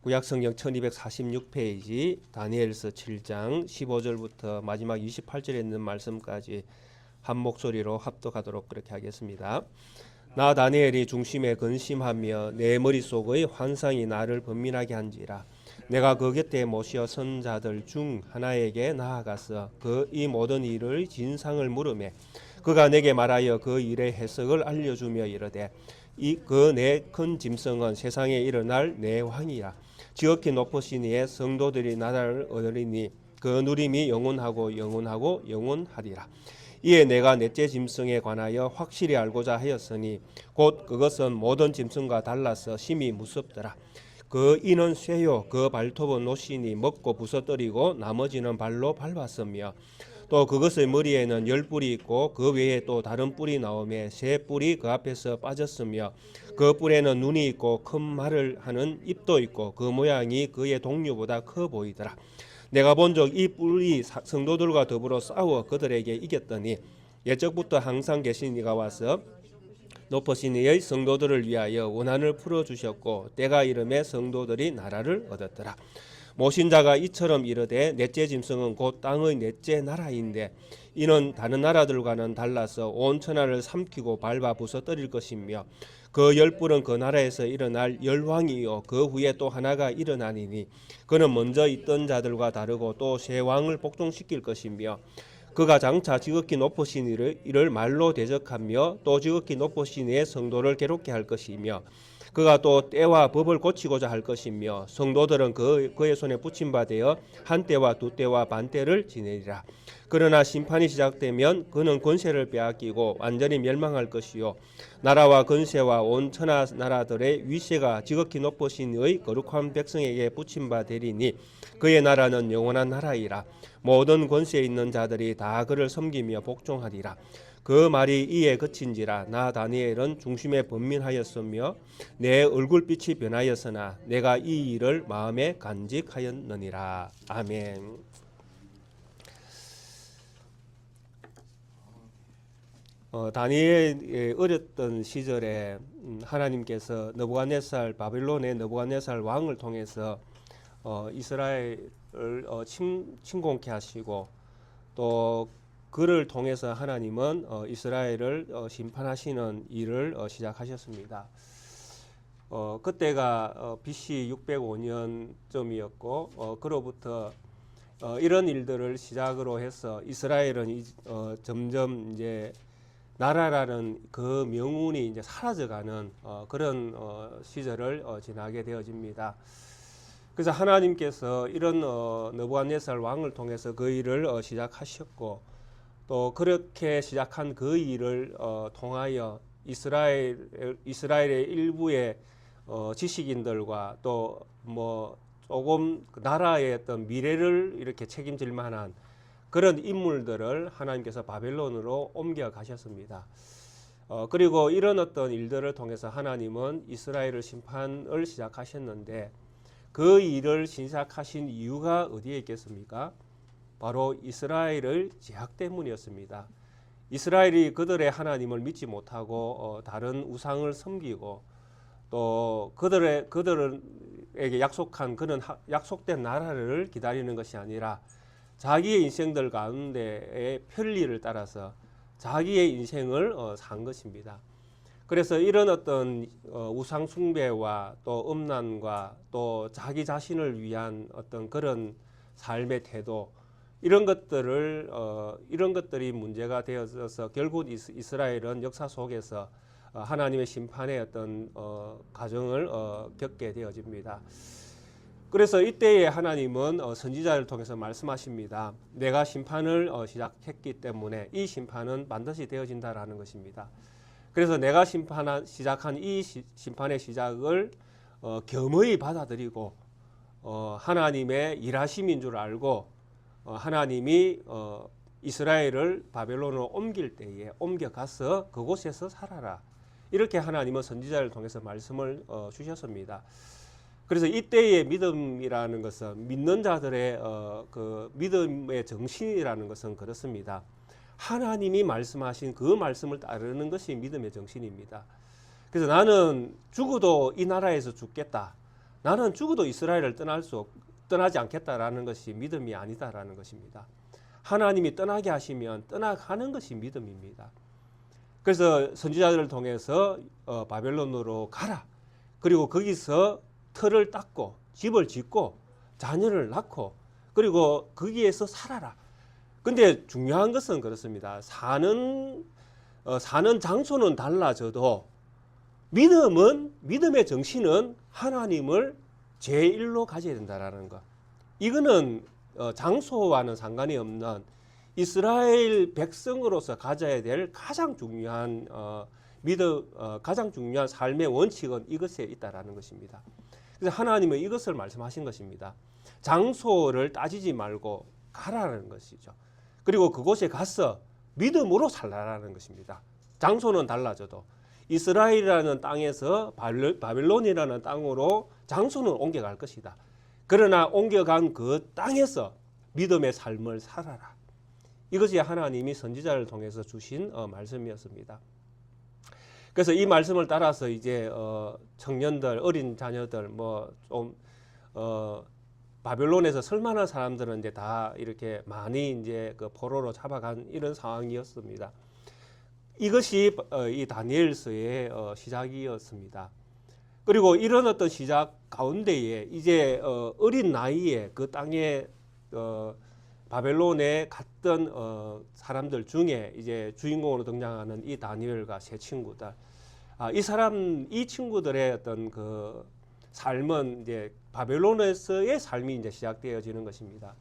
구약성경 1246페이지 다니엘서 7장 15절부터 마지막 28절에 있는 말씀까지 한 목소리로 합독하도록 그렇게 하겠습니다. 나 다니엘이 중심에 근심하며 내 머릿속의 환상이 나를 번민하게 한지라. 내가 그 곁에 모시어 선 자들 중 하나에게 나아가서 그 이 모든 일의 진상을 물으매 그가 내게 말하여 그 일의 해석을 알려주며 이르되 이 그 내 큰 짐승은 세상에 일어날 내 왕이라. 지극히 높으신 이의 성도들이 나라를 얻으리니 그 누림이 영원하고 영원하고 영원하리라. 이에 내가 넷째 짐승에 관하여 확실히 알고자 하였으니 곧 그것은 모든 짐승과 달라서 심히 무섭더라. 그 이는 쇠요 그 발톱은 노신이 먹고 부서뜨리고 나머지는 발로 밟았으며 또 그것의 머리에는 10뿔이 있고 그 외에 또 다른 뿔이 나오며 세 뿔이 그 앞에서 빠졌으며 그 뿔에는 눈이 있고 큰 말을 하는 입도 있고 그 모양이 그의 동류보다 커 보이더라. 내가 본 적 이 뿔이 성도들과 더불어 싸워 그들에게 이겼더니 옛적부터 항상 계신 이가 와서 높으신 이의 성도들을 위하여 원한을 풀어주셨고 때가 이름에 성도들이 나라를 얻었더라. 모신 자가 이처럼 이르되 넷째 짐승은 곧 땅의 넷째 나라인데 이는 다른 나라들과는 달라서 온 천하를 삼키고 밟아 부서뜨릴 것이며 그 10뿔은 그 나라에서 일어날 열왕이요 그 후에 또 하나가 일어나니니 그는 먼저 있던 자들과 다르고 또 새 왕을 복종시킬 것이며 그가 장차 지극히 높으신 이를 말로 대적하며 또 지극히 높으신 이의 성도를 괴롭게 할 것이며 그가 또 때와 법을 고치고자 할 것이며 성도들은 그의 손에 붙임 바 되어 한 때와 두 때와 반 때를 지내리라. 그러나 심판이 시작되면 그는 권세를 빼앗기고 완전히 멸망할 것이요 나라와 권세와 온 천하 나라들의 위세가 지극히 높으신 이의 거룩한 백성에게 붙임 바 되리니 그의 나라는 영원한 나라이라. 모든 권세에 있는 자들이 다 그를 섬기며 복종하리라. 그 말이 이에 그친지라. 나 다니엘은 중심에 번민하였으며 내 얼굴빛이 변하였으나 내가 이 일을 마음에 간직하였느니라. 아멘. 다니엘의 어렸던 시절에 하나님께서 느부갓네살 바벨론의 느부갓네살 왕을 통해서 이스라엘을 침공케 하시고 또 그를 통해서 하나님은 이스라엘을 심판하시는 일을 시작하셨습니다. 그때가 BC 605년쯤이었고 그로부터 이런 일들을 시작으로 해서 이스라엘은 점점 이제 나라라는 그 명운이 이제 사라져가는 그런 시절을 지나게 되어집니다. 그래서 하나님께서 이런 느부갓네살 왕을 통해서 그 일을 시작하셨고 또 그렇게 시작한 그 일을 통하여 이스라엘의 일부의 지식인들과 또 뭐 조금 나라의 어떤 미래를 이렇게 책임질 만한 그런 인물들을 하나님께서 바벨론으로 옮겨 가셨습니다. 그리고 이런 어떤 일들을 통해서 하나님은 이스라엘을 심판을 시작하셨는데 그 일을 시작하신 이유가 어디에 있겠습니까? 바로 이스라엘의 죄악 때문이었습니다. 이스라엘이 그들의 하나님을 믿지 못하고 다른 우상을 섬기고 또 그들에게 약속한 그런 약속된 나라를 기다리는 것이 아니라 자기의 인생들 가운데의 편리를 따라서 자기의 인생을 산 것입니다. 그래서 이런 어떤 우상 숭배와 또 음란과 또 자기 자신을 위한 어떤 그런 삶의 태도 이런 것들이 문제가 되어서 결국 이스라엘은 역사 속에서 하나님의 심판의 어떤 과정을 겪게 되어집니다. 그래서 이때에 하나님은 선지자를 통해서 말씀하십니다. 내가 심판을 시작했기 때문에 이 심판은 반드시 되어진다라는 것입니다. 그래서 내가 시작한 이 심판의 시작을 겸허히 받아들이고 하나님의 일하심인 줄 알고 하나님이 이스라엘을 바벨론으로 옮길 때에 옮겨가서 그곳에서 살아라. 이렇게 하나님은 선지자를 통해서 말씀을 주셨습니다. 그래서 이때의 믿음이라는 것은 믿는 자들의 그 믿음의 정신이라는 것은 그렇습니다. 하나님이 말씀하신 그 말씀을 따르는 것이 믿음의 정신입니다. 그래서 나는 죽어도 이 나라에서 죽겠다. 나는 죽어도 이스라엘을 떠나지 않겠다라는 것이 믿음이 아니다라는 것입니다. 하나님이 떠나게 하시면 떠나가는 것이 믿음입니다. 그래서 선지자들을 통해서 바벨론으로 가라. 그리고 거기서 터를 닦고 집을 짓고 자녀를 낳고 그리고 거기에서 살아라. 근데 중요한 것은 그렇습니다. 사는 장소는 달라져도 믿음의 정신은 하나님을 제1로 가져야 된다라는 것. 이거는 장소와는 상관이 없는 이스라엘 백성으로서 가져야 될 가장 중요한 가장 중요한 삶의 원칙은 이것에 있다라는 것입니다. 그래서 하나님은 이것을 말씀하신 것입니다. 장소를 따지지 말고 가라는 것이죠. 그리고 그곳에 가서 믿음으로 살라라는 것입니다. 장소는 달라져도 이스라엘이라는 땅에서 바벨론이라는 땅으로 장소는 옮겨갈 것이다. 그러나 옮겨간 그 땅에서 믿음의 삶을 살아라. 이것이 하나님이 선지자를 통해서 주신 말씀이었습니다. 그래서 이 말씀을 따라서 이제 청년들, 어린 자녀들, 바벨론에서 설만한 사람들은 이제 다 이렇게 많이 이제 그 포로로 잡아간 이런 상황이었습니다. 이것이 이 다니엘서의 시작이었습니다. 그리고 이런 어떤 시작 가운데에 이제 어린 나이에 그 땅에 바벨론에 갔던 사람들 중에 이제 주인공으로 등장하는 이 다니엘과 세 친구들, 이 친구들의 어떤 그 삶은 이제 바벨론에서의 삶이 이제 시작되어지는 것입니다.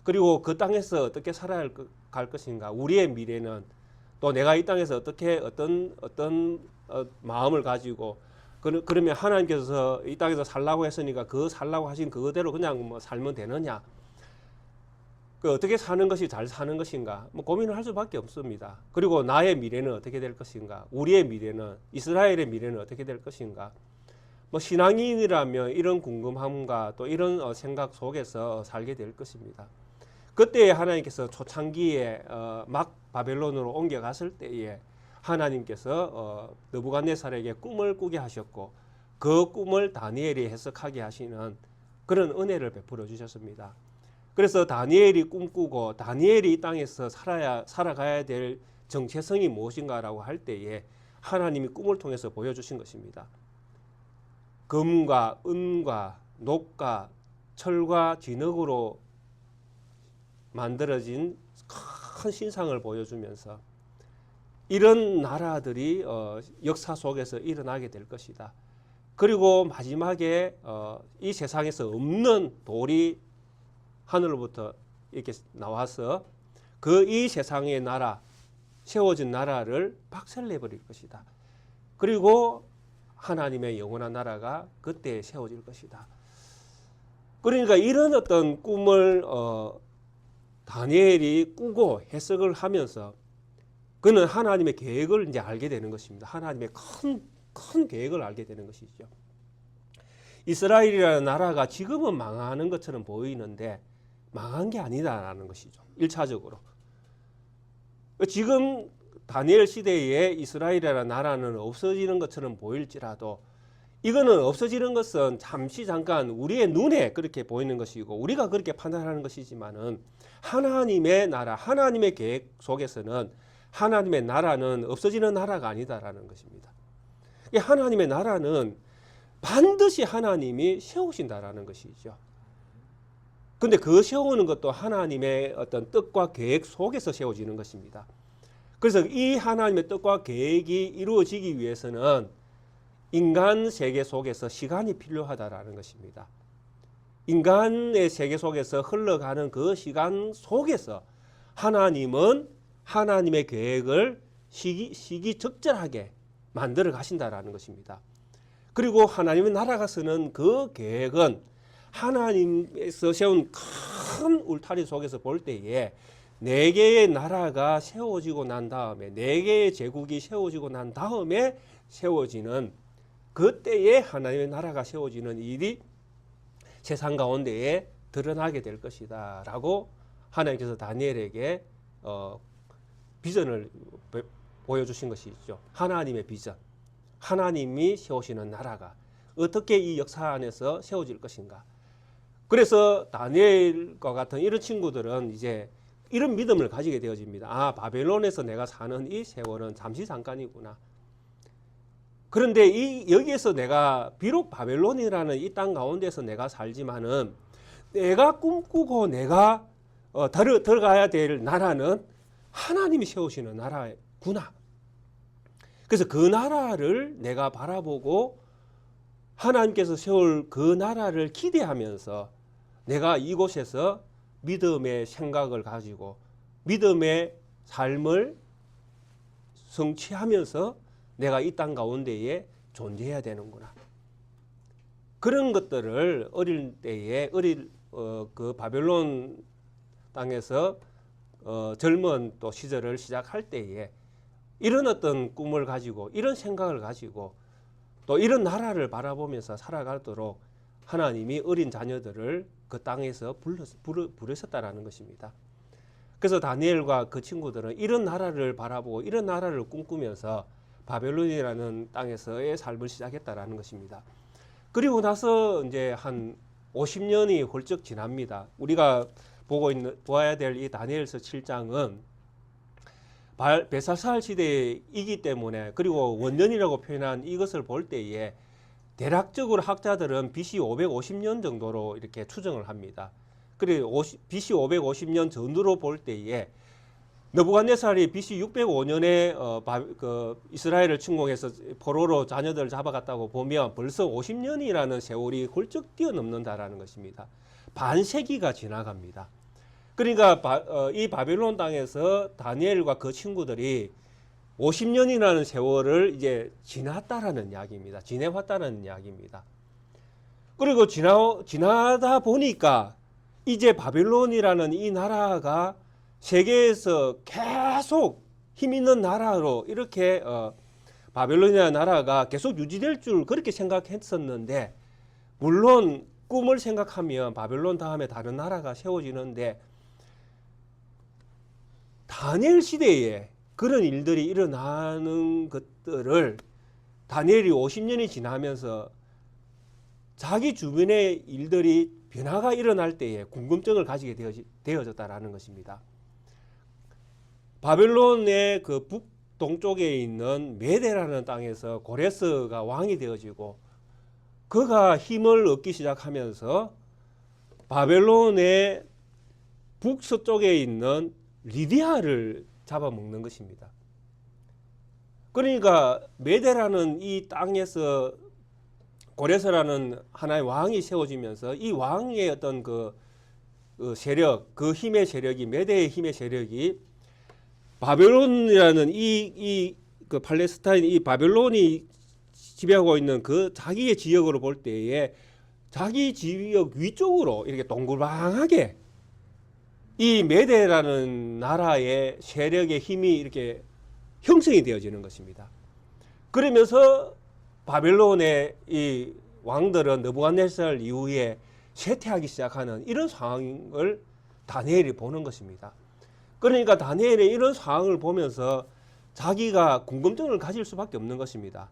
그리고 그 땅에서 어떻게 살아갈 것인가, 우리의 미래는 또 내가 이 땅에서 어떻게 어떤 마음을 가지고 그러면 하나님께서 이 땅에서 살라고 했으니까 그 살라고 하신 그대로 그냥 뭐 살면 되느냐? 그 어떻게 사는 것이 잘 사는 것인가? 뭐 고민을 할 수밖에 없습니다. 그리고 나의 미래는 어떻게 될 것인가? 우리의 미래는 이스라엘의 미래는 어떻게 될 것인가? 뭐 신앙인이라면 이런 궁금함과 또 이런 생각 속에서 살게 될 것입니다. 그때 하나님께서 초창기에 막 바벨론으로 옮겨갔을 때에 하나님께서 느부갓네살에게 꿈을 꾸게 하셨고 그 꿈을 다니엘이 해석하게 하시는 그런 은혜를 베풀어 주셨습니다. 그래서 다니엘이 꿈꾸고 다니엘이 이 땅에서 살아가야 될 정체성이 무엇인가라고 할 때에 하나님이 꿈을 통해서 보여주신 것입니다. 금과 은과 녹과 철과 진흙으로 만들어진 큰 신상을 보여주면서 이런 나라들이 역사 속에서 일어나게 될 것이다. 그리고 마지막에 이 세상에서 없는 돌이 하늘로부터 이렇게 나와서 이 세상의 나라, 세워진 나라를 박살내버릴 것이다. 그리고 하나님의 영원한 나라가 그때 세워질 것이다. 그러니까 이런 어떤 꿈을 다니엘이 꾸고 해석을 하면서 그는 하나님의 계획을 이제 알게 되는 것입니다. 하나님의 큰 계획을 알게 되는 것이죠. 이스라엘이라는 나라가 지금은 망하는 것처럼 보이는데 망한 게 아니다라는 것이죠. 1차적으로. 지금 다니엘 시대에 이스라엘이라는 나라는 없어지는 것처럼 보일지라도 이거는 없어지는 것은 잠깐 우리의 눈에 그렇게 보이는 것이고 우리가 그렇게 판단하는 것이지만은 하나님의 나라, 하나님의 계획 속에서는 하나님의 나라는 없어지는 나라가 아니다라는 것입니다. 하나님의 나라는 반드시 하나님이 세우신다라는 것이죠. 근데 그 세우는 것도 하나님의 어떤 뜻과 계획 속에서 세워지는 것입니다. 그래서 이 하나님의 뜻과 계획이 이루어지기 위해서는 인간 세계 속에서 시간이 필요하다라는 것입니다. 인간의 세계 속에서 흘러가는 그 시간 속에서 하나님은 하나님의 계획을 시기적절하게 만들어 가신다라는 것입니다. 그리고 하나님의 나라가 서는 그 계획은 하나님께서 세운 큰 울타리 속에서 볼 때에 4개의 나라가 세워지고 난 다음에 4개의 제국이 세워지고 난 다음에 세워지는 그때에 하나님의 나라가 세워지는 일이 세상 가운데에 드러나게 될 것이다 라고 하나님께서 다니엘에게 비전을 보여주신 것이 있죠. 하나님의 비전, 하나님이 세우시는 나라가 어떻게 이 역사 안에서 세워질 것인가. 그래서 다니엘과 같은 이런 친구들은 이제 이런 믿음을 가지게 되어집니다. 아, 바벨론에서 내가 사는 이 세월은 잠시 잠깐이구나. 그런데 여기에서 내가 비록 바벨론이라는 이 땅 가운데서 내가 살지만은 내가 꿈꾸고 내가 들어가야 될 나라는 하나님이 세우시는 나라구나. 그래서 그 나라를 내가 바라보고 하나님께서 세울 그 나라를 기대하면서 내가 이곳에서 믿음의 생각을 가지고 믿음의 삶을 성취하면서 내가 이 땅 가운데에 존재해야 되는구나. 그런 것들을 어릴 때에 그 바벨론 땅에서 젊은 또 시절을 시작할 때에 이런 어떤 꿈을 가지고 이런 생각을 가지고 또 이런 나라를 바라보면서 살아가도록 하나님이 어린 자녀들을 그 땅에서 부르셨다라는 것입니다. 그래서 다니엘과 그 친구들은 이런 나라를 바라보고 이런 나라를 꿈꾸면서 바벨론이라는 땅에서의 삶을 시작했다라는 것입니다. 그리고 나서 이제 한 50년이 훌쩍 지납니다. 우리가 보아야 될 이 다니엘서 7장은 벨사살 시대이기 때문에 그리고 원년이라고 표현한 이것을 볼 때에 대략적으로 학자들은 BC 550년 정도로 이렇게 추정을 합니다. 그리고 BC 550년 전후로 볼 때에 느부갓네살이 BC 605년에 이스라엘을 침공해서 포로로 자녀들을 잡아갔다고 보면 벌써 50년이라는 세월이 훌쩍 뛰어넘는다라는 것입니다. 반세기가 지나갑니다. 그러니까 이 바벨론 땅에서 다니엘과 그 친구들이 50년이라는 세월을 이제 지났다라는 이야기입니다. 지내왔다는 이야기입니다. 그리고 지나다 보니까 이제 바벨론이라는 이 나라가 세계에서 계속 힘 있는 나라로 이렇게 바벨론이라는 나라가 계속 유지될 줄 그렇게 생각했었는데, 물론 꿈을 생각하면 바벨론 다음에 다른 나라가 세워지는데 다니엘 시대에 그런 일들이 일어나는 것들을 다니엘이 50년이 지나면서 자기 주변의 일들이 변화가 일어날 때에 궁금증을 가지게 되어졌다라는 것입니다. 바벨론의 그 북동쪽에 있는 메대라는 땅에서 고레스가 왕이 되어지고 그가 힘을 얻기 시작하면서 바벨론의 북서쪽에 있는 리디아를 잡아먹는 것입니다. 그러니까 메대라는 이 땅에서 고레스라는 하나의 왕이 세워지면서 이 왕의 어떤 그 세력, 그 힘의 세력이, 메대의 힘의 세력이 바벨론이라는 그 팔레스타인 이 바벨론이 지배하고 있는 그 자기의 지역으로 볼 때에 자기 지역 위쪽으로 이렇게 동글방하게 이 메대라는 나라의 세력의 힘이 이렇게 형성이 되어지는 것입니다. 그러면서 바벨론의 이 왕들은 느부갓네살 이후에 쇠퇴하기 시작하는 이런 상황을 다니엘이 보는 것입니다. 그러니까 다니엘의 이런 상황을 보면서 자기가 궁금증을 가질 수밖에 없는 것입니다.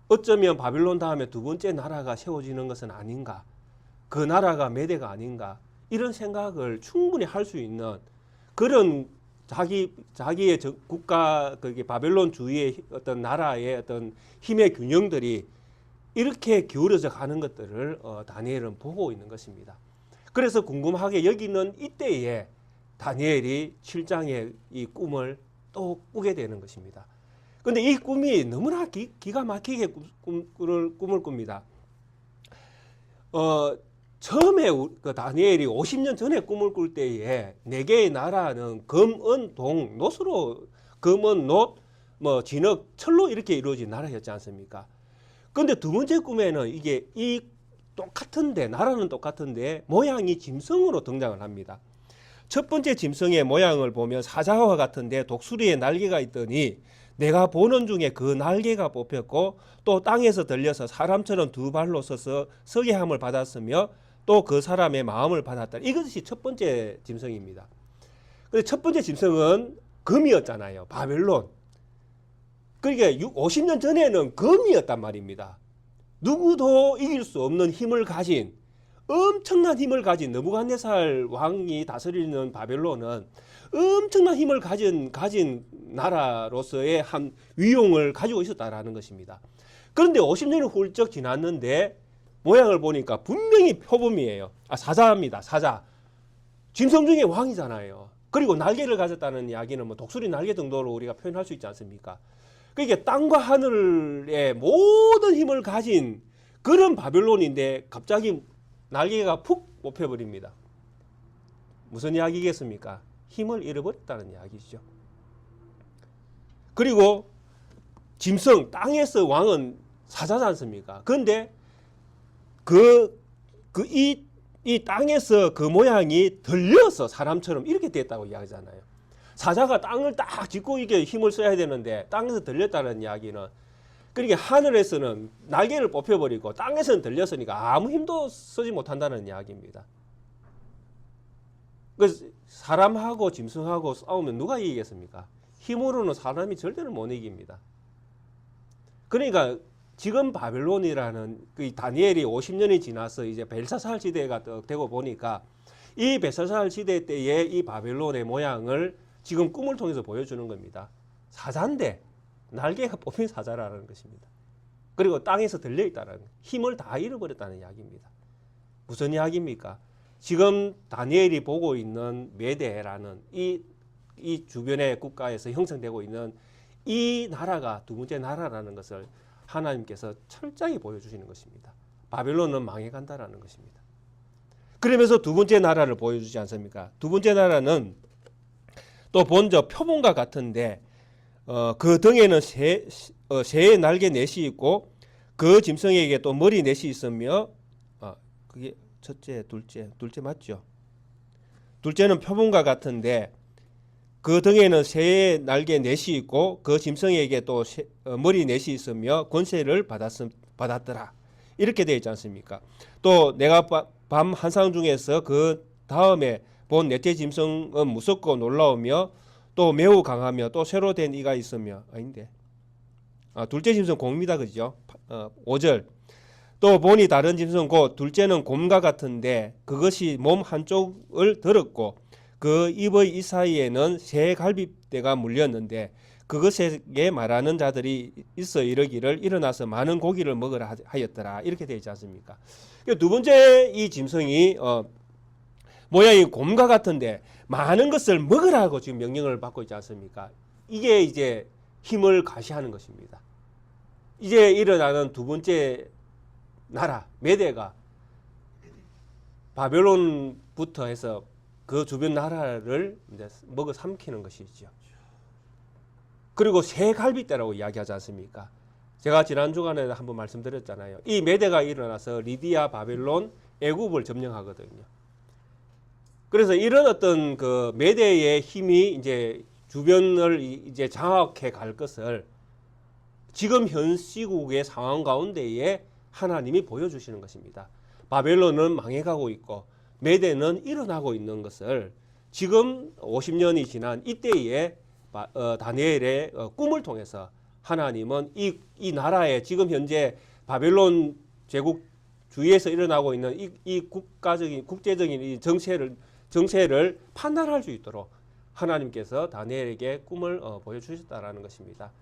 어쩌면 바벨론 다음에 두 번째 나라가 세워지는 것은 아닌가, 그 나라가 메대가 아닌가, 이런 생각을 충분히 할 수 있는 그런 자기의 국가, 바벨론 주위의 어떤 나라의 어떤 힘의 균형들이 이렇게 기울어져 가는 것들을 다니엘은 보고 있는 것입니다. 그래서 궁금하게 여기는 이때에 다니엘이 7장의 이 꿈을 또 꾸게 되는 것입니다. 그런데 이 꿈이 너무나 기가 막히게 꿈을 꿉니다. 처음에 그 다니엘이 50년 전에 꿈을 꿀 때에 네 개의 나라는 금, 은, 동, 놋으로, 금, 은, 놋, 진흙, 철로 이렇게 이루어진 나라였지 않습니까? 그런데 두 번째 꿈에는 이게 나라는 똑같은데 모양이 짐승으로 등장을 합니다. 첫 번째 짐승의 모양을 보면 사자와 같은데 독수리에 날개가 있더니 내가 보는 중에 그 날개가 뽑혔고 또 땅에서 들려서 사람처럼 두 발로 서서 서게 함을 받았으며 또 그 사람의 마음을 받았다. 이것이 첫 번째 짐승입니다. 근데 첫 번째 짐승은 금이었잖아요. 바벨론. 그러니까 50년 전에는 금이었단 말입니다. 누구도 이길 수 없는 힘을 가진 엄청난 힘을 가진 느부갓네살 왕이 다스리는 바벨론은 엄청난 힘을 가진 나라로서의 한 위용을 가지고 있었다라는 것입니다. 그런데 50년이 훌쩍 지났는데 모양을 보니까 분명히 표범이에요. 사자입니다. 사자. 짐승 중에 왕이잖아요. 그리고 날개를 가졌다는 이야기는 뭐 독수리 날개 정도로 우리가 표현할 수 있지 않습니까? 그러니까 땅과 하늘의 모든 힘을 가진 그런 바벨론인데 갑자기 날개가 푹 뽑혀버립니다. 무슨 이야기겠습니까? 힘을 잃어버렸다는 이야기죠. 그리고 짐승, 땅에서 왕은 사자지 않습니까? 그런데 이 땅에서 그 모양이 들려서 사람처럼 이렇게 됐다고 이야기하잖아요. 사자가 땅을 딱 짚고 이게 힘을 써야 되는데 땅에서 들렸다는 이야기는, 그러니까 하늘에서는 날개를 뽑혀버리고 땅에서는 들렸으니까 아무 힘도 쓰지 못한다는 이야기입니다. 그래서 사람하고 짐승하고 싸우면 누가 이기겠습니까? 힘으로는 사람이 절대로 못 이깁니다. 그러니까 지금 바벨론이라는 그 다니엘이 50년이 지나서 이제 벨사살 시대가 되고 보니까 이 벨사살 시대 때의 이 바벨론의 모양을 지금 꿈을 통해서 보여주는 겁니다. 사자인데 날개가 뽑힌 사자라는 것입니다. 그리고 땅에서 들려있다는, 힘을 다 잃어버렸다는 이야기입니다. 무슨 이야기입니까? 지금 다니엘이 보고 있는 메대라는 이 주변의 국가에서 형성되고 있는 이 나라가 두 번째 나라라는 것을 하나님께서 철저히 보여주시는 것입니다. 바벨론은 망해간다라는 것입니다. 그러면서 두 번째 나라를 보여주지 않습니까? 두 번째 나라는 또 본저 표본과 같은데 그 등에는 새의 날개 넷이 있고 그 짐승에게 또 머리 넷이 있으며 그게 첫째, 둘째 맞죠? 둘째는 표본과 같은데 그 등에는 새의 날개 넷이 있고 그 짐승에게 또 머리 넷이 있으며 권세를 받았더라. 이렇게 되어 있지 않습니까? 또 내가 밤 환상 중에서 그 다음에 본 넷째 짐승은 무섭고 놀라우며 또 매우 강하며 또 새로 된 이가 있으며, 아닌데 둘째 짐승 곰이다, 그죠? 5절 또 보니 다른 짐승 곧 둘째는 곰과 같은데 그것이 몸 한쪽을 들었고 그 입의 이 사이에는 새 갈빗대가 물렸는데 그것에게 말하는 자들이 있어 이르기를 일어나서 많은 고기를 먹으라 하였더라. 이렇게 되어 있지 않습니까? 두 번째 이 짐승이 모양이 곰과 같은데 많은 것을 먹으라고 지금 명령을 받고 있지 않습니까? 이게 이제 힘을 가시하는 것입니다. 이제 일어나는 두 번째 나라 메대가 바벨론부터 해서 그 주변 나라를 이제 먹어 삼키는 것이죠. 그리고 새 갈빗대라고 이야기하지 않습니까? 제가 지난 주간에 한번 말씀드렸잖아요. 이 메대가 일어나서 리디아, 바벨론, 애굽을 점령하거든요. 그래서 이런 어떤 그 메대의 힘이 이제 주변을 이제 장악해 갈 것을 지금 현 시국의 상황 가운데에 하나님이 보여주시는 것입니다. 바벨론은 망해가고 있고 메대는 일어나고 있는 것을 지금 50년이 지난 이때에 다니엘의 꿈을 통해서 하나님은 이 나라의 지금 현재 바벨론 제국 주위에서 일어나고 있는 이 국제적인 이 정세를 판단할 수 있도록 하나님께서 다니엘에게 꿈을 보여주셨다라는 것입니다.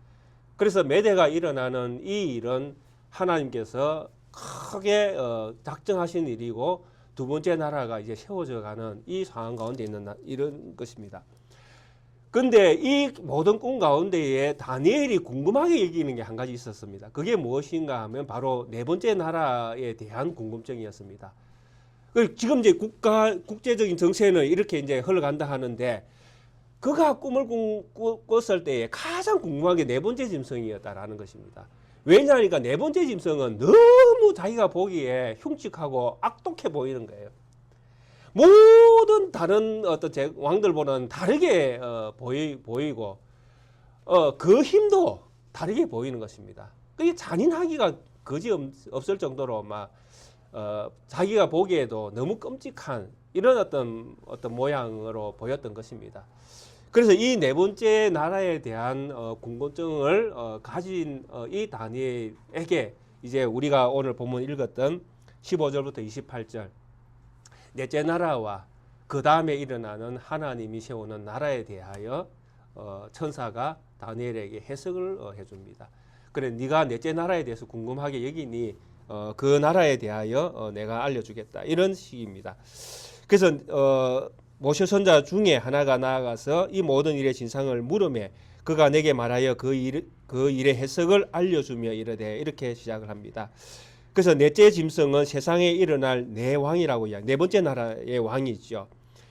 그래서 메대가 일어나는 이 일은 하나님께서 크게 작정하신 일이고 두 번째 나라가 이제 세워져 가는 이 상황 가운데 있는 이런 것입니다. 근데 이 모든 꿈 가운데에 다니엘이 궁금하게 여기는 게 한 가지 있었습니다. 그게 무엇인가 하면 바로 네 번째 나라에 대한 궁금증이었습니다. 지금 이제 국제적인 정세는 이렇게 이제 흘러간다 하는데 그가 꿈을 꿨을 때에 가장 궁금한 게 네 번째 짐승이었다라는 것입니다. 왜냐하니까 네 번째 짐승은 너무 자기가 보기에 흉측하고 악독해 보이는 거예요. 모든 다른 어떤 왕들보다는 다르게 보이고 그 힘도 다르게 보이는 것입니다. 그게 잔인하기가 거지 없을 정도로 막 자기가 보기에도 너무 끔찍한 이런 어떤 모양으로 보였던 것입니다. 그래서 이 네 번째 나라에 대한 궁금증을 가진 이 다니엘에게 이제 우리가 오늘 본문 읽었던 15절부터 28절 넷째 나라와 그 다음에 일어나는 하나님이 세우는 나라에 대하여 천사가 다니엘에게 해석을 해줍니다. 그래 네가 넷째 나라에 대해서 궁금하게 여기니 그 나라에 대하여 내가 알려주겠다 이런 식입니다. 그래서 모세 선자 중에 하나가 나아가서 이 모든 일의 진상을 물으매 그가 내게 말하여 그 일의 해석을 알려주며 이르되 이렇게 시작을 합니다. 그래서 넷째 짐승은 세상에 일어날 네 왕이라고 이야기. 네 번째 나라의 왕이죠.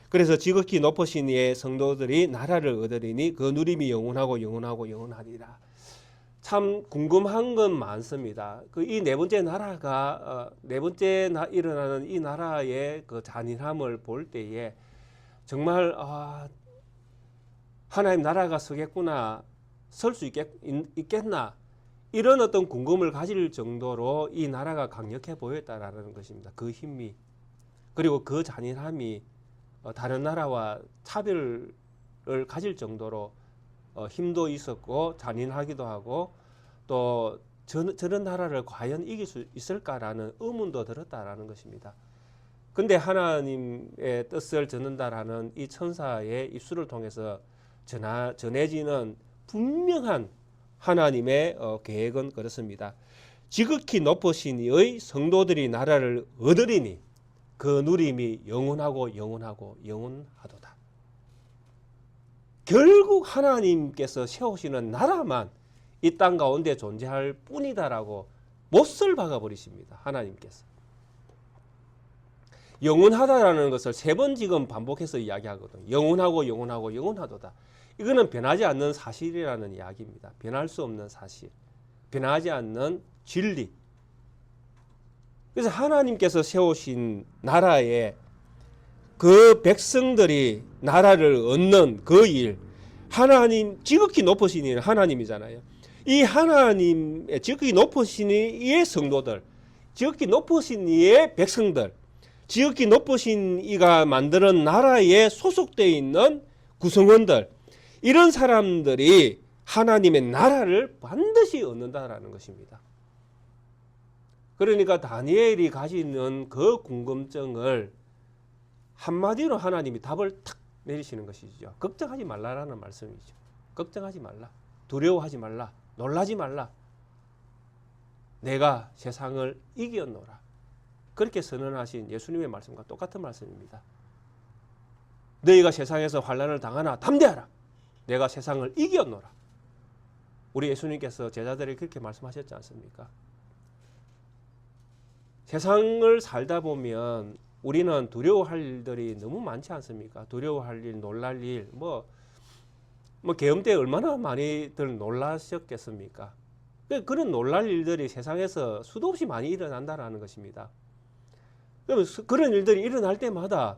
그래서 지극히 높으신 이의 성도들이 나라를 얻으리니 그 누림이 영원하고 영원하고 영원하리라. 참 궁금한 건 많습니다. 그 이 네 번째 나라가 네 번째 일어나는 이 나라의 그 잔인함을 볼 때에 정말 하나님 나라가 서겠구나, 설 수 있겠나 이런 어떤 궁금을 가질 정도로 이 나라가 강력해 보였다라는 것입니다. 그 힘이 그리고 그 잔인함이 다른 나라와 차별을 가질 정도로 힘도 있었고 잔인하기도 하고 또 저런 나라를 과연 이길 수 있을까라는 의문도 들었다라는 것입니다. 근데 하나님의 뜻을 전한다라는 이 천사의 입술을 통해서 전해지는 분명한 하나님의 계획은 그렇습니다. 지극히 높으신 이의 성도들이 나라를 얻으리니 그 누림이 영원하고 영원하고 영원하도다. 결국 하나님께서 세우시는 나라만 이 땅 가운데 존재할 뿐이다라고 못을 박아버리십니다. 하나님께서. 영원하다라는 것을 세 번 지금 반복해서 이야기하거든요. 영원하고 영원하고 영원하도다. 이거는 변하지 않는 사실이라는 이야기입니다. 변할 수 없는 사실. 변하지 않는 진리. 그래서 하나님께서 세우신 나라에 그 백성들이 나라를 얻는 그 일, 하나님 지극히 높으신 이는 하나님이잖아요. 이 하나님의 지극히 높으신 이의 성도들, 지극히 높으신 이의 백성들, 지극히 높으신 이가 만드는 나라에 소속되어 있는 구성원들, 이런 사람들이 하나님의 나라를 반드시 얻는다라는 것입니다. 그러니까 다니엘이 가지는 그 궁금증을 한마디로 하나님이 답을 탁 내리시는 것이죠. 걱정하지 말라라는 말씀이죠. 걱정하지 말라. 두려워하지 말라. 놀라지 말라. 내가 세상을 이겼노라. 그렇게 선언하신 예수님의 말씀과 똑같은 말씀입니다. 너희가 세상에서 환난을 당하나 담대하라. 내가 세상을 이겼노라. 우리 예수님께서 제자들에게 그렇게 말씀하셨지 않습니까? 세상을 살다 보면 우리는 두려워할 일들이 너무 많지 않습니까? 두려워할 일, 놀랄 일, 뭐 계엄 때 얼마나 많이들 놀라셨겠습니까? 그런 놀랄 일들이 세상에서 수도 없이 많이 일어난다는 것입니다. 그러면 그런 일들이 일어날 때마다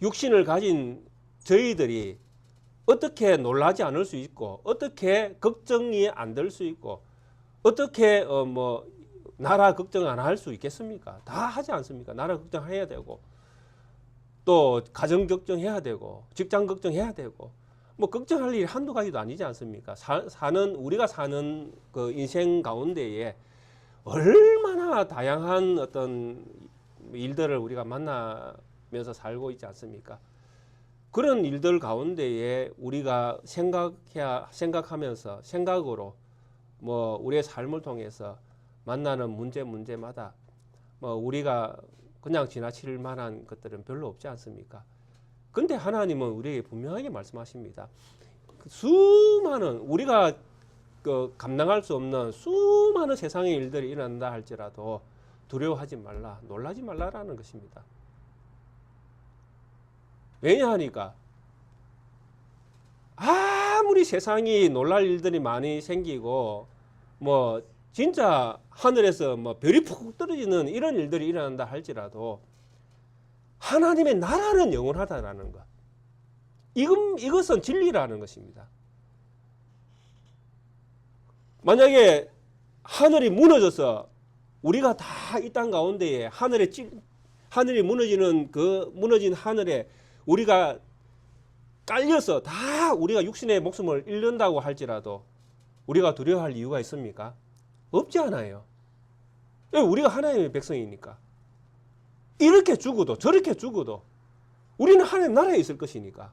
육신을 가진 저희들이 어떻게 놀라지 않을 수 있고 어떻게 걱정이 안 될 수 있고 어떻게 나라 걱정 안 할 수 있겠습니까? 다 하지 않습니까? 나라 걱정해야 되고 또 가정 걱정해야 되고 직장 걱정해야 되고 걱정할 일이 한두 가지도 아니지 않습니까? 우리가 사는 그 인생 가운데에 얼마나 다양한 어떤 일들을 우리가 만나면서 살고 있지 않습니까? 그런 일들 가운데에 우리가 생각하면서 생각으로 우리의 삶을 통해서 만나는 문제마다 우리가 그냥 지나칠 만한 것들은 별로 없지 않습니까? 근데 하나님은 우리에게 분명하게 말씀하십니다. 수많은 우리가 감당할 수 없는 수많은 세상의 일들이 일어난다 할지라도 두려워하지 말라, 놀라지 말라라는 것입니다. 왜냐하니까 아무리 세상이 놀랄 일들이 많이 생기고 진짜 하늘에서 별이 푹 떨어지는 이런 일들이 일어난다 할지라도 하나님의 나라는 영원하다라는 것. 이것은 진리라는 것입니다. 만약에 하늘이 무너져서 우리가 다 이 땅 가운데에 하늘이 무너지는 그 무너진 하늘에 우리가 깔려서 다 우리가 육신의 목숨을 잃는다고 할지라도 우리가 두려워할 이유가 있습니까? 없지 않아요. 왜? 우리가 하나님의 백성이니까. 이렇게 죽어도 저렇게 죽어도 우리는 하나님 나라에 있을 것이니까.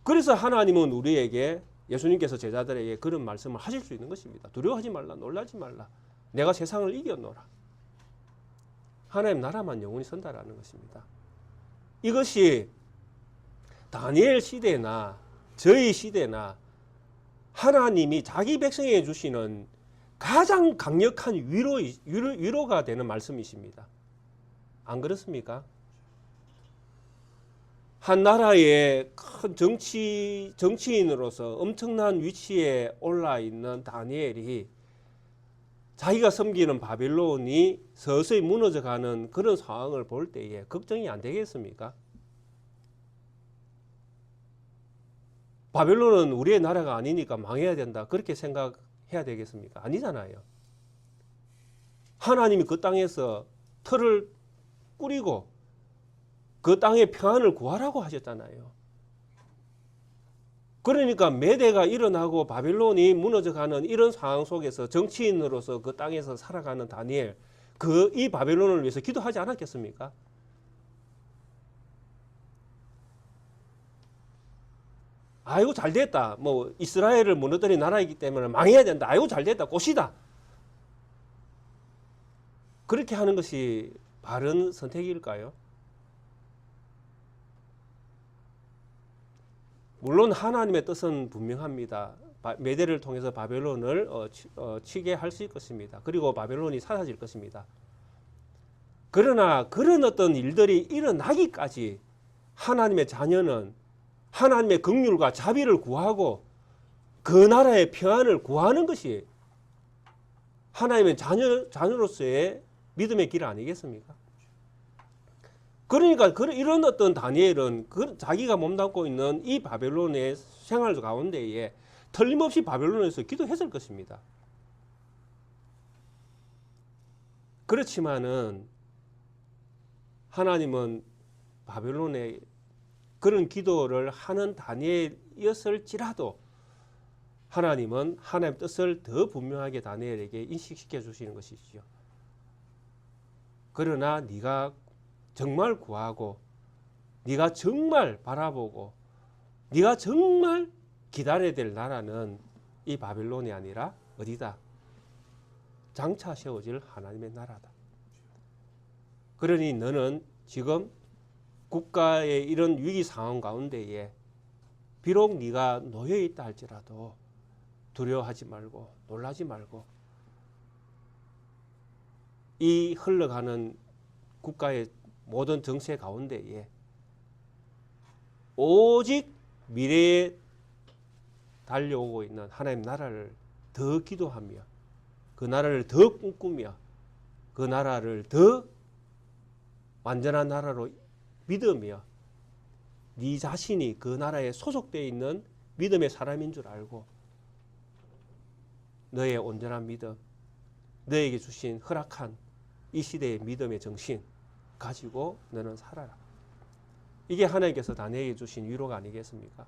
그래서 하나님은 우리에게, 예수님께서 제자들에게 그런 말씀을 하실 수 있는 것입니다. 두려워하지 말라, 놀라지 말라. 내가 세상을 이겨노라. 하나님 나라만 영원히 선다라는 것입니다. 이것이 다니엘 시대나 저희 시대나 하나님이 자기 백성에게 주시는 가장 강력한 위로가 되는 말씀이십니다. 안 그렇습니까? 한 나라의 큰 정치인으로서 엄청난 위치에 올라 있는 다니엘이 자기가 섬기는 바벨론이 서서히 무너져가는 그런 상황을 볼 때에 걱정이 안 되겠습니까? 바벨론은 우리의 나라가 아니니까 망해야 된다, 그렇게 생각해야 되겠습니까? 아니잖아요. 하나님이 그 땅에서 틀을 꾸리고 그 땅의 평안을 구하라고 하셨잖아요. 그러니까 메대가 일어나고 바벨론이 무너져가는 이런 상황 속에서 정치인으로서 그 땅에서 살아가는 다니엘, 이 바벨론을 위해서 기도하지 않았겠습니까? 아이고 잘됐다, 뭐 이스라엘을 무너뜨린 나라이기 때문에 망해야 된다, 아이고 잘됐다, 꽃이다, 그렇게 하는 것이 바른 선택일까요? 물론 하나님의 뜻은 분명합니다. 메대를 통해서 바벨론을 치게 할 수 있을 것입니다. 그리고 바벨론이 사라질 것입니다. 그러나 그런 어떤 일들이 일어나기까지 하나님의 자녀는 하나님의 긍휼과 자비를 구하고 그 나라의 평안을 구하는 것이 하나님의 자녀로서의 믿음의 길 아니겠습니까? 그러니까 이런 어떤 다니엘은 자기가 몸담고 있는 이 바벨론의 생활 가운데에 틀림없이 바벨론에서 기도했을 것입니다. 그렇지만은 하나님은 바벨론의 그런 기도를 하는 다니엘이었을지라도 하나님은 하나님의 뜻을 더 분명하게 다니엘에게 인식시켜 주시는 것이지요. 그러나 네가 정말 구하고 네가 정말 바라보고 네가 정말 기다려야 될 나라는 이 바벨론이 아니라 어디다? 장차 세워질 하나님의 나라다. 그러니 너는 지금 국가의 이런 위기 상황 가운데에 비록 네가 놓여 있다 할지라도 두려워하지 말고 놀라지 말고 이 흘러가는 국가의 모든 정세 가운데에 오직 미래에 달려오고 있는 하나님 나라를 더 기도하며 그 나라를 더 꿈꾸며 그 나라를 더 완전한 나라로 믿으며 네 자신이 그 나라에 소속되어 있는 믿음의 사람인 줄 알고 너의 온전한 믿음, 너에게 주신 허락한 이 시대의 믿음의 정신 가지고 너는 살아라. 이게 하나님께서 다니엘에게 주신 위로가 아니겠습니까?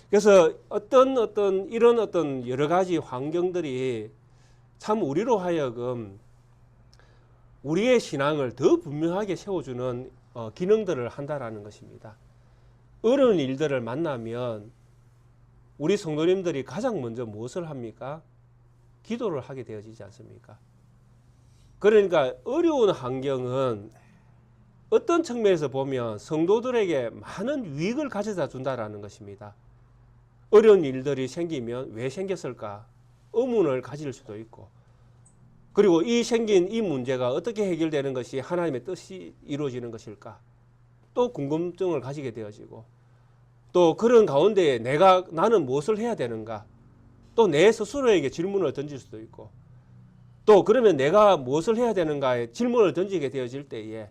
그래서 이런 여러 가지 환경들이 참 우리로 하여금 우리의 신앙을 더 분명하게 세워주는 기능들을 한다라는 것입니다. 어려운 일들을 만나면 우리 성도님들이 가장 먼저 무엇을 합니까? 기도를 하게 되어지지 않습니까? 그러니까 어려운 환경은 어떤 측면에서 보면 성도들에게 많은 유익을 가져다 준다라는 것입니다. 어려운 일들이 생기면 왜 생겼을까? 의문을 가질 수도 있고, 그리고 생긴 이 문제가 어떻게 해결되는 것이 하나님의 뜻이 이루어지는 것일까? 또 궁금증을 가지게 되어지고, 또 그런 가운데에 나는 무엇을 해야 되는가? 또 내 스스로에게 질문을 던질 수도 있고, 또 그러면 내가 무엇을 해야 되는가에 질문을 던지게 되어질 때에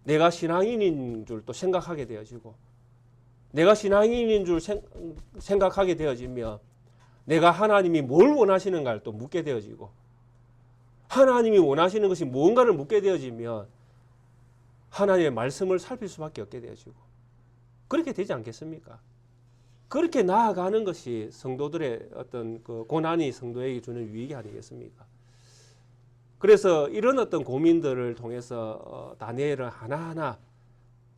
내가 신앙인인 줄 또 생각하게 되어지고, 내가 신앙인인 줄 생각하게 되어지면 내가 하나님이 뭘 원하시는가를 또 묻게 되어지고, 하나님이 원하시는 것이 무언가를 묻게 되어지면 하나님의 말씀을 살필 수밖에 없게 되어지고, 그렇게 되지 않겠습니까? 그렇게 나아가는 것이 성도들의 어떤 그 고난이 성도에게 주는 유익이 아니겠습니까? 그래서 이런 어떤 고민들을 통해서 다니엘은 하나하나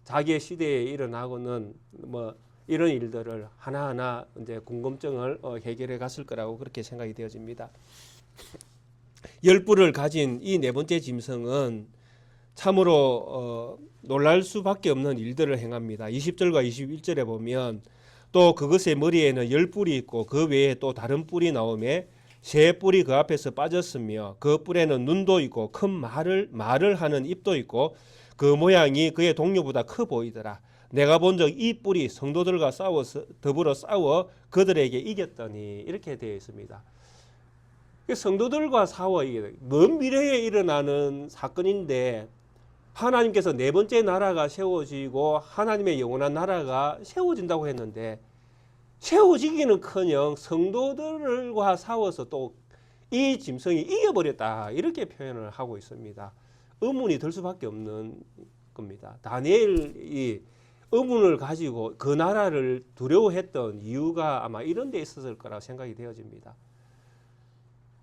자기의 시대에 일어나고는 뭐 이런 일들을 하나하나 이제 궁금증을 해결해 갔을 거라고 그렇게 생각이 되어집니다. 열불을 가진 이 네 번째 짐승은 참으로 놀랄 수밖에 없는 일들을 행합니다. 20절과 21절에 보면 또 그것의 머리에는 10뿔이 있고 그 외에 또 다른 뿔이 나오매 새 뿔이 그 앞에서 빠졌으며 그 뿔에는 눈도 있고 큰 말을 하는 입도 있고 그 모양이 그의 동료보다 커 보이더라. 내가 본 적 이 뿔이 성도들과 더불어 싸워 그들에게 이겼더니 이렇게 되어 있습니다. 성도들과 싸워 이게 먼 미래에 일어나는 사건인데 하나님께서 네 번째 나라가 세워지고 하나님의 영원한 나라가 세워진다고 했는데 세워지기는커녕 성도들과 싸워서 또 이 짐승이 이겨버렸다 이렇게 표현을 하고 있습니다. 의문이 들 수밖에 없는 겁니다. 다니엘이 의문을 가지고 그 나라를 두려워했던 이유가 아마 이런 데 있었을 거라고 생각이 되어집니다.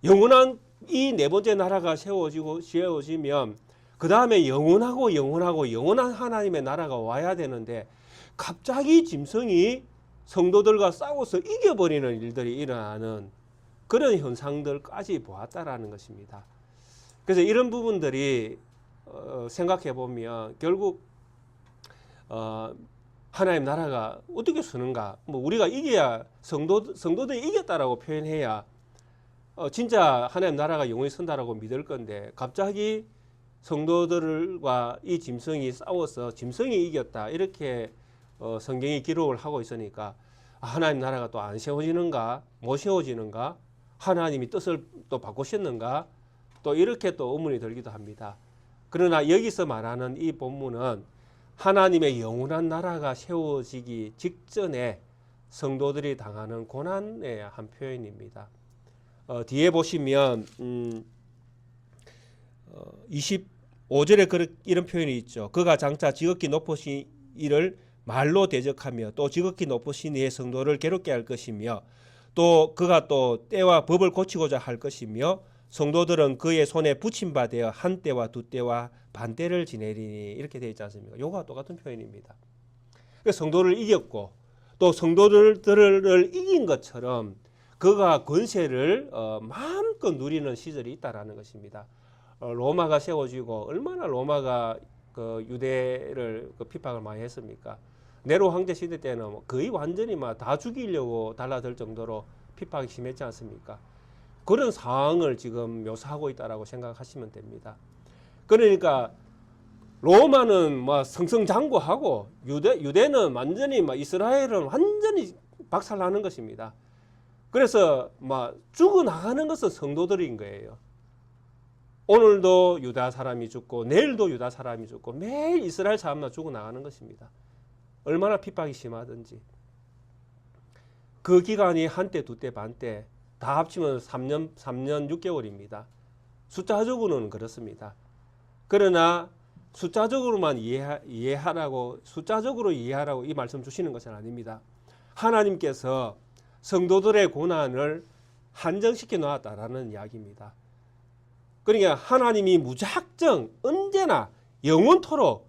영원한 이 네 번째 나라가 세워지면 그 다음에 영원한 하나님의 나라가 와야 되는데 갑자기 짐승이 성도들과 싸워서 이겨버리는 일들이 일어나는 그런 현상들까지 보았다라는 것입니다. 그래서 이런 부분들이 생각해 보면 결국 하나님 나라가 어떻게 서는가? 뭐 우리가 이겨야 성도들이 이겼다라고 표현해야 진짜 하나님 나라가 영원히 선다라고 믿을 건데 갑자기 성도들과 이 짐승이 싸워서 짐승이 이겼다 이렇게 성경이 기록을 하고 있으니까 하나님 나라가 또 안 세워지는가 못 세워지는가 하나님이 뜻을 또 바꾸셨는가 또 이렇게 또 의문이 들기도 합니다. 그러나 여기서 말하는 이 본문은 하나님의 영원한 나라가 세워지기 직전에 성도들이 당하는 고난의 한 표현입니다. 뒤에 보시면 25절에 이런 표현이 있죠. 그가 장차 지극히 높으신 이를 말로 대적하며 또 지극히 높으신 이의 성도를 괴롭게 할 것이며 또 그가 또 때와 법을 고치고자 할 것이며 성도들은 그의 손에 붙임 바 되어 한 때와 두 때와 반 때를 지내리니 이렇게 되어 있지 않습니까? 요거와 똑같은 표현입니다. 성도를 이겼고 또 성도들을 이긴 것처럼 그가 권세를 마음껏 누리는 시절이 있다라는 것입니다. 로마가 세워지고 얼마나 로마가 그 유대를 핍박을 많이 했습니까? 네로 황제 시대 때는 거의 완전히 다 죽이려고 달라들 정도로 핍박이 심했지 않습니까? 그런 상황을 지금 묘사하고 있다라고 생각하시면 됩니다. 그러니까 로마는 승승장구하고 유대는 완전히 이스라엘은 완전히 박살나는 것입니다. 그래서 죽어나가는 것은 성도들인 거예요. 오늘도 유다 사람이 죽고 내일도 유다 사람이 죽고 매일 이스라엘 사람만 죽어나가는 것입니다. 얼마나 핍박이 심하든지. 그 기간이 한때, 두때, 반때 다 합치면 3년 6개월입니다. 숫자적으로는 그렇습니다. 그러나 숫자적으로만 이해하라고 이 말씀 주시는 것은 아닙니다. 하나님께서 성도들의 고난을 한정시켜 놓았다라는 이야기입니다. 그러니까 하나님이 무작정 언제나 영원토록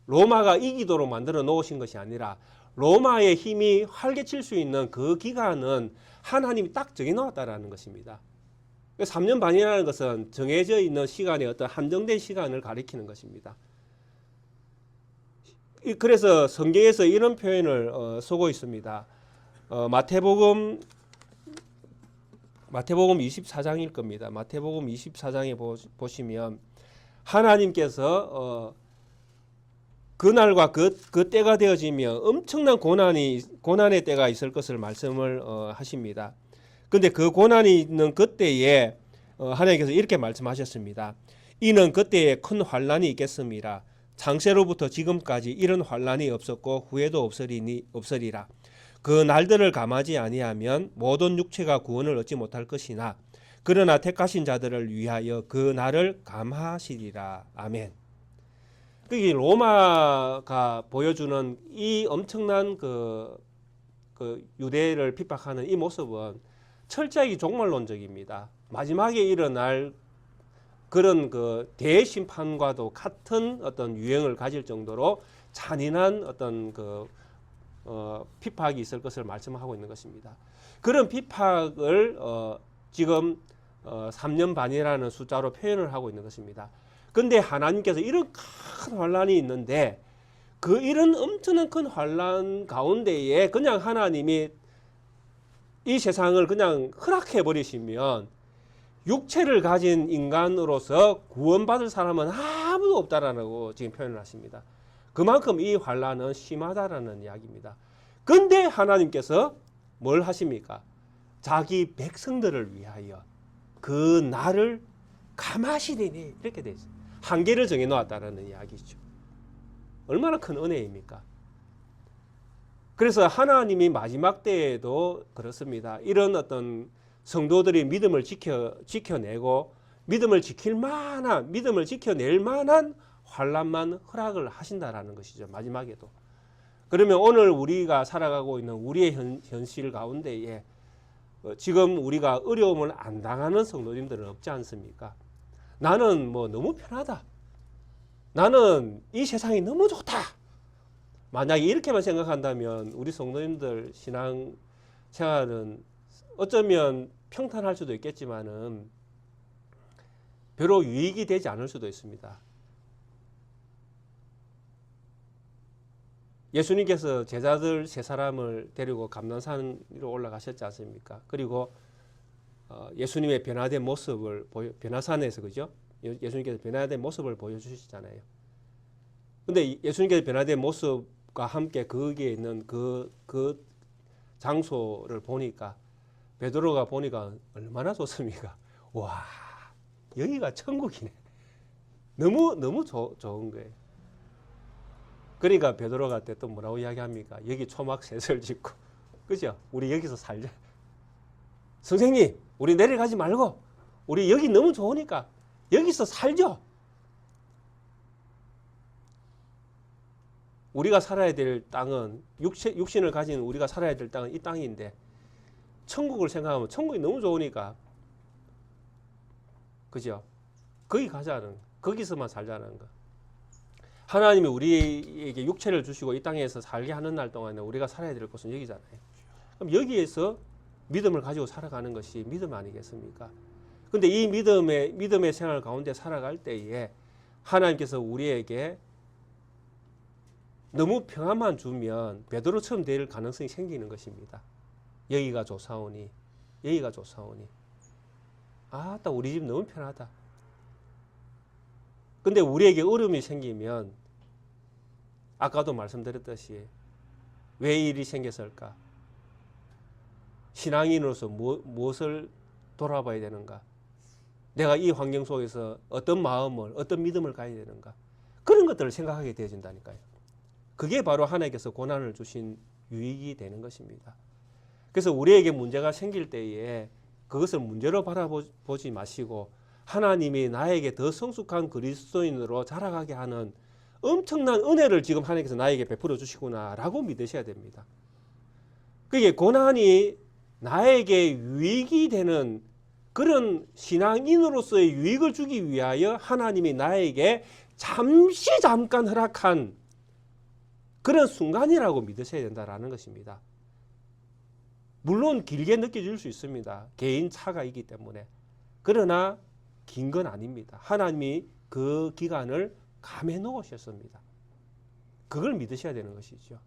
로마가 이기도록 만들어 놓으신 것이 아니라 로마의 힘이 활개칠 수 있는 그 기간은 하나님이 딱 정해 놓았다라는 것입니다. 3년 반이라는 것은 정해져 있는 시간의 어떤 한정된 시간을 가리키는 것입니다. 그래서 성경에서 이런 표현을 쓰고 있습니다. 마태복음 24장일 겁니다. 마태복음 24장에 보시면 하나님께서 그날과 그 때가 되어지면 엄청난 고난의 때가 있을 것을 말씀을 하십니다. 근데 그 고난이 있는 그때에 하나님께서 이렇게 말씀하셨습니다. 이는 그때에 큰 환란이 있겠습니다. 창세로부터 지금까지 이런 환란이 없었고 후에도 없으리라. 그 날들을 감하지 아니하면 모든 육체가 구원을 얻지 못할 것이나 그러나 택하신 자들을 위하여 그 날을 감하시리라. 아멘. 그게 로마가 보여주는 이 엄청난 그 그 유대를 핍박하는 이 모습은 철저하게 종말론적입니다. 마지막에 일어날 그런 그 대심판과도 같은 어떤 유형을 가질 정도로 잔인한 어떤 그 핍박이 있을 것을 말씀하고 있는 것입니다. 그런 핍박을 지금 3년 반이라는 숫자로 표현을 하고 있는 것입니다. 근데 하나님께서 이런 큰 환란이 있는데 그 이런 엄청난 큰 환란 가운데에 그냥 하나님이 이 세상을 그냥 허락해 버리시면 육체를 가진 인간으로서 구원받을 사람은 아무도 없다라고 지금 표현을 하십니다. 그만큼 이 환란은 심하다라는 이야기입니다. 근데 하나님께서 뭘 하십니까? 자기 백성들을 위하여 그 날을 감하시리니 이렇게 돼 있어요. 한계를 정해 놓았다라는 이야기죠. 얼마나 큰 은혜입니까? 그래서 하나님이 마지막 때에도 그렇습니다. 이런 어떤 성도들이 믿음을 지켜내고 믿음을 지킬 만한, 믿음을 지켜낼 만한 환란만 허락을 하신다라는 것이죠. 마지막에도. 그러면 오늘 우리가 살아가고 있는 우리의 현실 가운데에 지금 우리가 어려움을 안 당하는 성도님들은 없지 않습니까? 나는 뭐 너무 편하다. 나는 이 세상이 너무 좋다. 만약에 이렇게만 생각한다면 우리 성도님들 신앙 생활은 어쩌면 평탄할 수도 있겠지만은 별로 유익이 되지 않을 수도 있습니다. 예수님께서 제자들 세 사람을 데리고 감난산으로 올라가셨지 않습니까? 그리고 예수님의 변화된 모습을 변화산에서 그죠? 예수님께서 변화된 모습을 보여주시잖아요. 근데 예수님께서 변화된 모습과 함께 거기에 있는 그 장소를 보니까 베드로가 보니까 얼마나 좋습니까? 와, 여기가 천국이네. 너무 좋은 거예요. 그러니까 베드로가 또 뭐라고 이야기합니까? 여기 초막셋을 짓고, 그죠? 우리 여기서 살자. 선생님, 우리 내려가지 말고 우리 여기 너무 좋으니까 여기서 살죠. 우리가 살아야 될 땅은 육신을 가진 우리가 살아야 될 땅은 이 땅인데 천국을 생각하면 천국이 너무 좋으니까 그죠? 거기 가자는 거기서만 살자는 거. 하나님이 우리에게 육체를 주시고 이 땅에서 살게 하는 날 동안에 우리가 살아야 될 곳은 여기잖아요. 그럼 여기에서 믿음을 가지고 살아가는 것이 믿음 아니겠습니까? 근데 이 믿음의 생활 가운데 살아갈 때에 하나님께서 우리에게 너무 평안만 주면 베드로처럼 될 가능성이 생기는 것입니다. 여기가 좋사오니, 여기가 좋사오니. 아따 우리 집 너무 편하다. 근데 우리에게 어려움이 생기면 아까도 말씀드렸듯이 왜 일이 생겼을까? 신앙인으로서 무엇을 돌아봐야 되는가? 내가 이 환경 속에서 어떤 마음을, 어떤 믿음을 가야 되는가? 그런 것들을 생각하게 되어진다니까요. 그게 바로 하나님께서 고난을 주신 유익이 되는 것입니다. 그래서 우리에게 문제가 생길 때에 그것을 문제로 바라보지 마시고 하나님이 나에게 더 성숙한 그리스도인으로 자라가게 하는 엄청난 은혜를 지금 하나님께서 나에게 베풀어 주시구나라고 믿으셔야 됩니다. 그게 고난이 나에게 유익이 되는 그런 신앙인으로서의 유익을 주기 위하여 하나님이 나에게 잠깐 허락한 그런 순간이라고 믿으셔야 된다라는 것입니다. 물론 길게 느껴질 수 있습니다. 개인 차가 있기 때문에. 그러나 긴 건 아닙니다. 하나님이 그 기간을 감해 놓으셨습니다. 그걸 믿으셔야 되는 것이죠.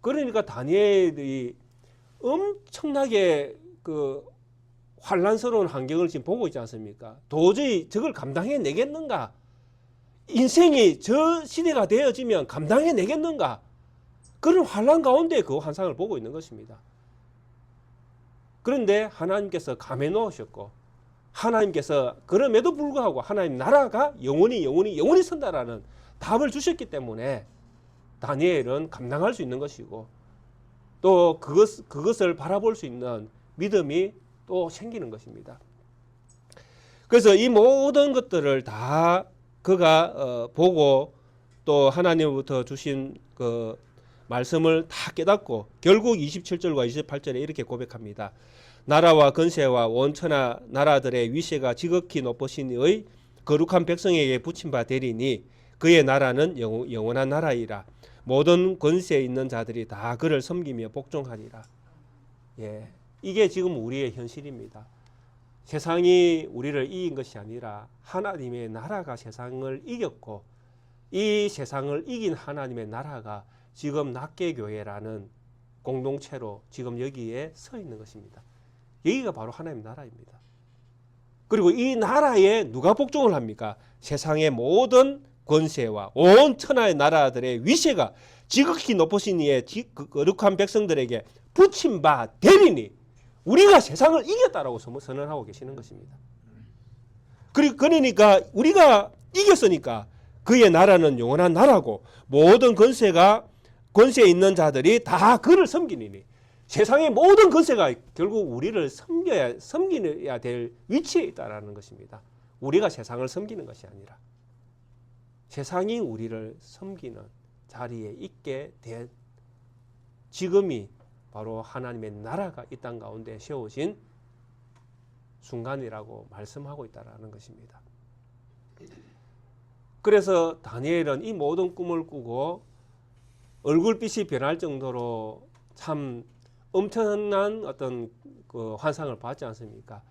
그러니까 다니엘이 엄청나게 그 환란스러운 환경을 지금 보고 있지 않습니까? 도저히 저걸 감당해내겠는가? 인생이 저 시대가 되어지면 감당해내겠는가? 그런 환란 가운데 그 환상을 보고 있는 것입니다. 그런데 하나님께서 감해 놓으셨고 하나님께서 그럼에도 불구하고 하나님 나라가 영원히 선다라는 답을 주셨기 때문에 다니엘은 감당할 수 있는 것이고 또 그것을 바라볼 수 있는 믿음이 또 생기는 것입니다. 그래서 이 모든 것들을 다 그가 보고 또 하나님으로부터 주신 그 말씀을 다 깨닫고 결국 27절과 28절에 이렇게 고백합니다. 나라와 건세와 원천하 나라들의 위세가 지극히 높으시니의 거룩한 백성에게 붙임 바 되리니 그의 나라는 영원한 나라이라. 모든 권세에 있는 자들이 다 그를 섬기며 복종하리라. 예, 이게 지금 우리의 현실입니다. 세상이 우리를 이긴 것이 아니라 하나님의 나라가 세상을 이겼고 이 세상을 이긴 하나님의 나라가 지금 낫게교회라는 공동체로 지금 여기에 서 있는 것입니다. 여기가 바로 하나님의 나라입니다. 그리고 이 나라에 누가 복종을 합니까? 세상의 모든 권세와 온 천하의 나라들의 위세가 지극히 높으신 이의 거룩한 백성들에게 붙임 바 되리니 우리가 세상을 이겼다라고 선언하고 계시는 것입니다. 그러니까 우리가 이겼으니까 그의 나라는 영원한 나라고 모든 권세에 있는 자들이 다 그를 섬기니 세상의 모든 권세가 결국 우리를 섬겨야 될 위치에 있다라는 것입니다. 우리가 세상을 섬기는 것이 아니라 세상이 우리를 섬기는 자리에 있게 된 지금이 바로 하나님의 나라가 이 땅 가운데 세워진 순간이라고 말씀하고 있다는 것입니다. 그래서 다니엘은 이 모든 꿈을 꾸고 얼굴빛이 변할 정도로 참 엄청난 어떤 그 환상을 봤지 않습니까?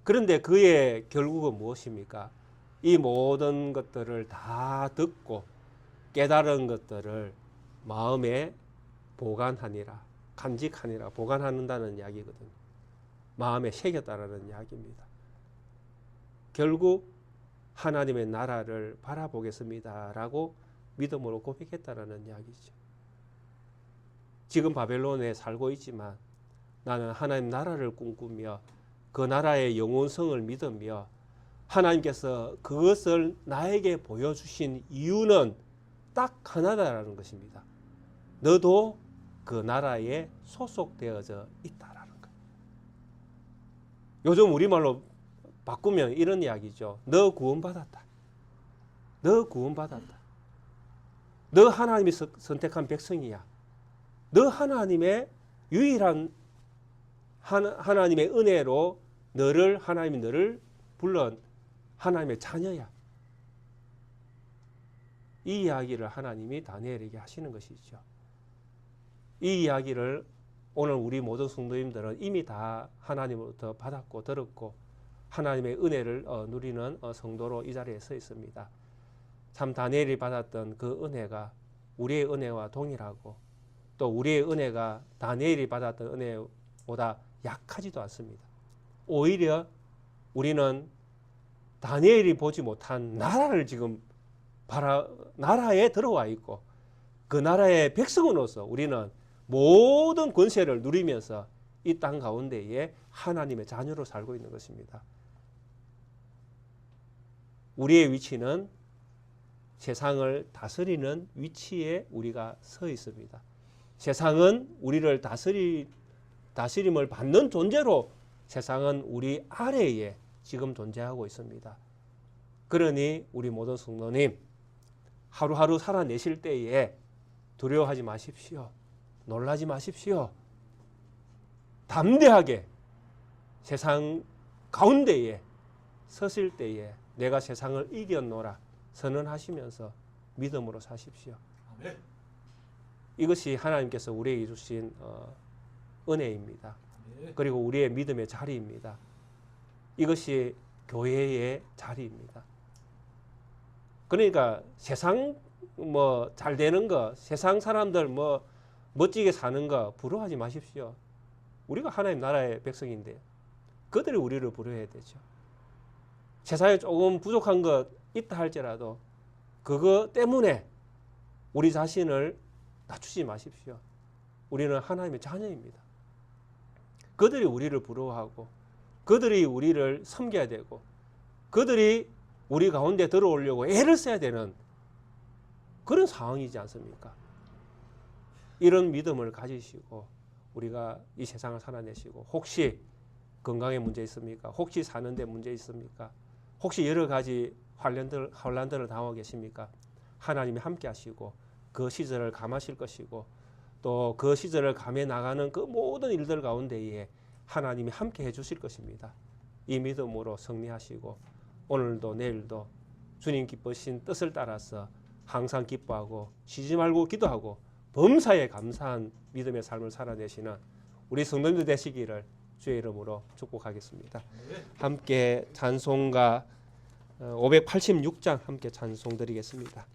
그런데 그의 결국은 무엇입니까? 이 모든 것들을 다 듣고 깨달은 것들을 마음에 보관하니라, 간직하니라, 보관한다는 이야기거든요. 마음에 새겼다라는 이야기입니다. 결국 하나님의 나라를 바라보겠습니다라고 믿음으로 고백했다라는 이야기죠. 지금 바벨론에 살고 있지만 나는 하나님 나라를 꿈꾸며 그 나라의 영원성을 믿으며 하나님께서 그것을 나에게 보여주신 이유는 딱 하나다라는 것입니다. 너도 그 나라에 소속되어져 있다라는 것. 요즘 우리말로 바꾸면 이런 이야기죠. 너 구원받았다. 너 구원받았다. 너 하나님이 선택한 백성이야. 너 하나님의 유일한 하나님의 은혜로 하나님이 너를 불러 하나님의 자녀야. 이 이야기를 하나님이 다니엘에게 하시는 것이죠. 이 이야기를 오늘 우리 모든 성도님들은 이미 다 하나님으로부터 받았고 들었고 하나님의 은혜를 누리는 성도로 이 자리에 서 있습니다. 참 다니엘이 받았던 그 은혜가 우리의 은혜와 동일하고 또 우리의 은혜가 다니엘이 받았던 은혜보다 약하지도 않습니다. 오히려 우리는 다니엘이 보지 못한 나라를 지금 나라에 들어와 있고 그 나라의 백성으로서 우리는 모든 권세를 누리면서 이 땅 가운데에 하나님의 자녀로 살고 있는 것입니다. 우리의 위치는 세상을 다스리는 위치에 우리가 서 있습니다. 세상은 우리를 다스림을 받는 존재로 세상은 우리 아래에 지금 존재하고 있습니다. 그러니 우리 모든 성도님 하루하루 살아내실 때에 두려워하지 마십시오. 놀라지 마십시오. 담대하게 세상 가운데에 서실 때에 내가 세상을 이겼노라 선언하시면서 믿음으로 사십시오. 아멘. 이것이 하나님께서 우리에게 주신 은혜입니다. 아멘. 그리고 우리의 믿음의 자리입니다. 이것이 교회의 자리입니다. 그러니까 세상 잘 되는 거, 세상 사람들 멋지게 사는 거 부러워하지 마십시오. 우리가 하나님 나라의 백성인데 그들이 우리를 부러워해야 되죠. 세상에 조금 부족한 것 있다 할지라도 그거 때문에 우리 자신을 낮추지 마십시오. 우리는 하나님의 자녀입니다. 그들이 우리를 부러워하고 그들이 우리를 섬겨야 되고 그들이 우리 가운데 들어오려고 애를 써야 되는 그런 상황이지 않습니까? 이런 믿음을 가지시고 우리가 이 세상을 살아내시고 혹시 건강에 문제 있습니까? 혹시 사는데 문제 있습니까? 혹시 여러 가지 혼란들을 당하고 계십니까? 하나님이 함께 하시고 그 시절을 감하실 것이고 또 그 시절을 감해 나가는 그 모든 일들 가운데에 하나님이 함께 해주실 것입니다. 이 믿음으로 승리하시고 오늘도 내일도 주님 기쁘신 뜻을 따라서 항상 기뻐하고 쉬지 말고 기도하고 범사에 감사한 믿음의 삶을 살아내시는 우리 성도님들 되시기를 주의 이름으로 축복하겠습니다. 함께 찬송가 586장 함께 찬송 드리겠습니다.